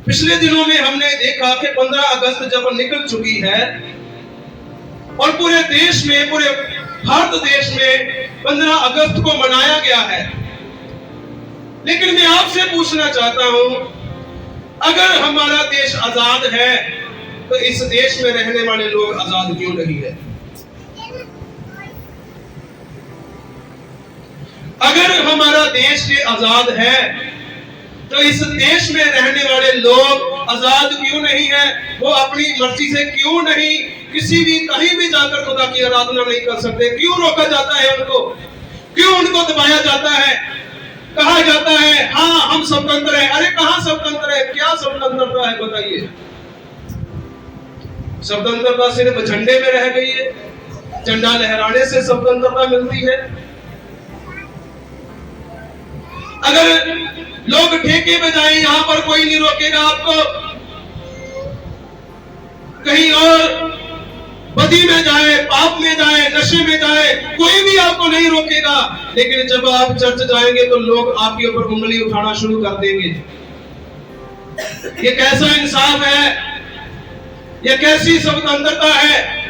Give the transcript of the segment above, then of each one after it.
पिछले दिनों में हमने देखा कि 15 अगस्त जब निकल चुकी है और पूरे देश में, पूरे भारत देश में 15 अगस्त को मनाया गया है। लेकिन मैं आपसे पूछना चाहता हूं, अगर हमारा देश आजाद है तो इस देश में रहने वाले लोग आजाद क्यों नहीं है? अगर हमारा देश आजाद है तो इस देश में रहने वाले लोग आजाद क्यों नहीं है? वो अपनी मर्जी से क्यों नहीं किसी भी कहीं भी जाकर खुदा की आराधना नहीं कर सकते? क्यों रोका जाता है उनको? क्यों उनको दबाया जाता है? कहा जाता है हाँ हम स्वतंत्र हैं। अरे कहां स्वतंत्र है? क्या स्वतंत्रता है बताइए? स्वतंत्रता सिर्फ झंडे में रह गई है। झंडा लहराने से स्वतंत्रता मिलती है। अगर लोग ठेके पे जाए, यहां पर कोई नहीं रोकेगा आपको। कहीं और बदी में जाए, पाप में जाए, नशे में जाए, कोई भी आपको नहीं रोकेगा। लेकिन जब आप चर्च जाएंगे तो लोग आपके ऊपर उंगली उठाना शुरू कर देंगे। ये कैसा इंसाफ है? ये कैसी स्वतंत्रता है?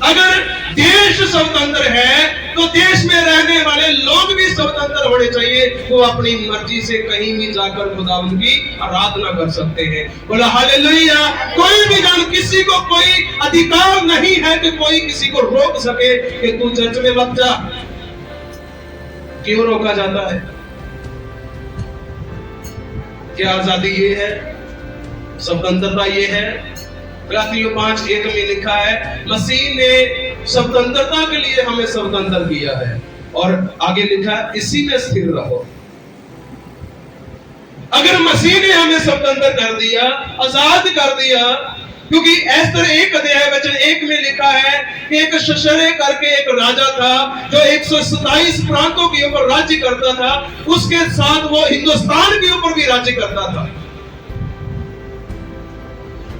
अगर देश स्वतंत्र है तो देश में रहने वाले लोग भी स्वतंत्र होने चाहिए। वो अपनी मर्जी से कहीं भी जाकर खुदा उनकी आराधना कर सकते हैं। बोला हालेलुया। कोई भी जन, किसी को कोई अधिकार नहीं है कि कोई किसी को रोक सके कि तू चर्च में मत जा। क्यों रोका जाता है? क्या आजादी ये है? स्वतंत्रता ये है? गलातियों 5:1 में लिखा है मसीह ने स्वतंत्रता के लिए हमें स्वतंत्र किया है, और आगे लिखा है इसी में स्थिर रहो। अगर मसीह ने हमें स्वतंत्र कर दिया, आजाद कर दिया, क्योंकि एस्तर 1:1 में लिखा है कि एक शशरे करके एक राजा था जो 127 प्रांतों के ऊपर राज्य करता था। उसके साथ वो हिंदुस्तान के ऊपर भी राज्य करता था।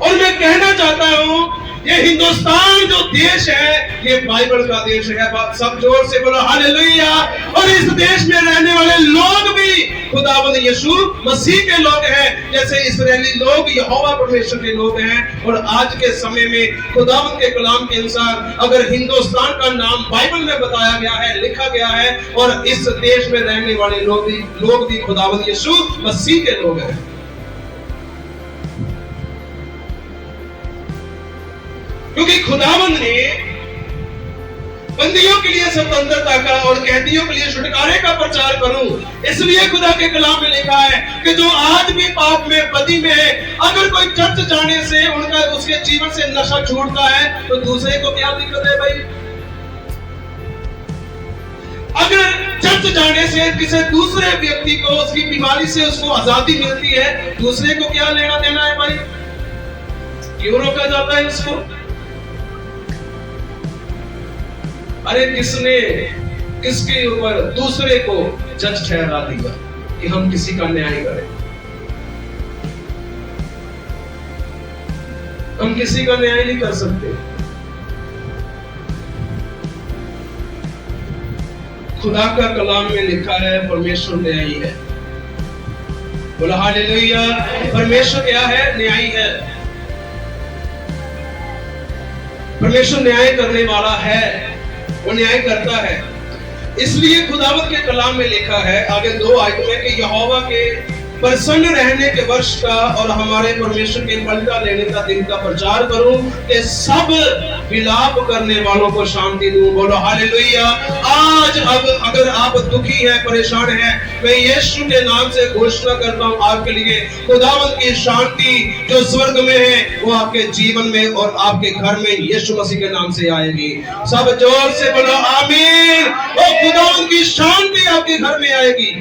और मैं कहना चाहता हूं, ये हिंदुस्तान जो देश है ये बाइबल का देश है। सब जोर से बोलो हालेलुया। और इस देश में रहने वाले लोग भी खुदावंद यीशु मसीह के लोग हैं, जैसे इस्राएली लोग यहोवा परमेश्वर के लोग हैं। और आज के समय में खुदावंद के कलाम के अनुसार अगर हिंदुस्तान का नाम बाइबल में बताया गया है, लिखा गया है, और इस देश में रहने वाले लोग भी खुदावंद यीशु मसीह के लोग हैं। क्योंकि खुदावंद ने बंदियों के लिए स्वतंत्रता का और कैदियों के लिए छुटकारे का प्रचार करूं, इसलिए खुदा के कलाम में लिखा है कि जो आज भी पाप में, बदी में है, अगर कोई चर्च जाने से उसके जीवन से नशा छूटता है तो दूसरे को क्या दिक्कत है भाई? अगर चर्च जाने से किसी दूसरे व्यक्ति को उसकी बीमारी से उसको आजादी मिलती है, दूसरे को क्या लेना देना है भाई? क्यों रोका जाता है उसको? अरे किसके ऊपर दूसरे को जज ठहरा दिया कि हम किसी का न्याय करें? हम किसी का न्याय नहीं कर सकते। खुदा का कलाम में लिखा है परमेश्वर न्यायी है। बोला हालेलुया। परमेश्वर क्या है? न्यायी है। परमेश्वर न्याय करने वाला है, वो न्याय करता है। इसलिए खुदावंद के कलाम में लिखा है आगे 2 आयतों में कि यहोवा के प्रसन्न रहने के वर्ष का और हमारे परमेश्वर के पलटा लेने का दिन का प्रचार करूं कि सब विलाप करने वालों को शांति दूं। बोलो हालेलुया। आज अब अगर आप दुखी हैं, परेशान हैं, मैं यीशु के नाम से घोषणा करता हूं आपके लिए खुदावंद की शांति जो स्वर्ग में है वो आपके जीवन में और आपके घर में यीशु मसीह के नाम से आएगी। सब जोर से बोलो आमीन। और खुदावंद की शांति आपके घर में आएगी।